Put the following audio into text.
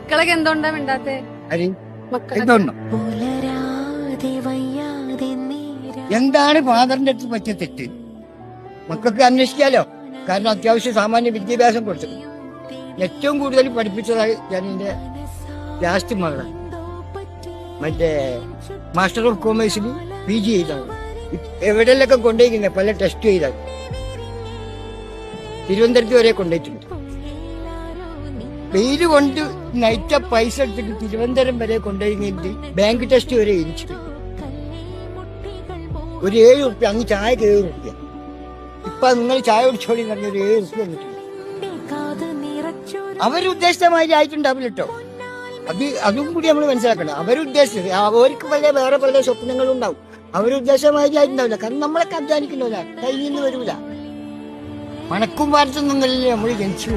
മക്കളൊക്കെ എന്തുകൊണ്ടാ മിണ്ടാത്തെ? എന്താണ് ഫാദറിന്റെ അടുത്ത് പറ്റിയ തെറ്റ്? മക്കൾക്ക് അന്വേഷിക്കാലോ. കാരണം അത്യാവശ്യം സാമാന്യ വിദ്യാഭ്യാസം കൊടുത്തു. ഏറ്റവും കൂടുതൽ പഠിപ്പിച്ചതായി ഞാൻ എന്റെ ലാസ്റ്റ് മകളാണ്. മറ്റേ മാസ്റ്റർ ഓഫ് കോമേഴ്സിൽ PG ചെയ്താണ്. എവിടെയൊക്കെ കൊണ്ടുപോയിരിക്കുന്നത് പല ടെസ്റ്റ് ചെയ്താണ്. തിരുവനന്തപുരത്ത് വരെ കൊണ്ടുപോയിട്ടുണ്ട്. വെയിൽ കൊണ്ട് നയിച്ച പൈസ എടുത്തിട്ട് തിരുവനന്തപുരം വരെ കൊണ്ടുപോയി ബാങ്ക് ടെസ്റ്റ് വരെ ഇരിച്ചിട്ടുണ്ട്. ഒരു 7 റുപ്യ, അന്ന് ചായക്ക് 7 റുപ്യ. ഇപ്പൊ നിങ്ങൾ ചായ കുടിച്ചോടി പറഞ്ഞ ഒരു 7 റുപ്യ വന്നിട്ടുണ്ട്. അവരുദ്ദേശിച്ചമാതിരി ആയിട്ടുണ്ടാവില്ല കേട്ടോ. അതും കൂടി നമ്മൾ മനസ്സിലാക്കണം. അവരുദ്ദേശിച്ചത് അവർക്ക് വേറെ പല സ്വപ്നങ്ങളും ഉണ്ടാവും. അവരുദ്ദേശമാതിരി ആയിട്ടുണ്ടാവില്ല. കാരണം നമ്മളൊക്കെ അധ്വാനിക്കുന്നവരാ, കയ്യിൽ നിന്ന് വരൂല. മണക്കും വാർത്തന്നൊന്നല്ലേ നമ്മൾ ജനിച്ചു.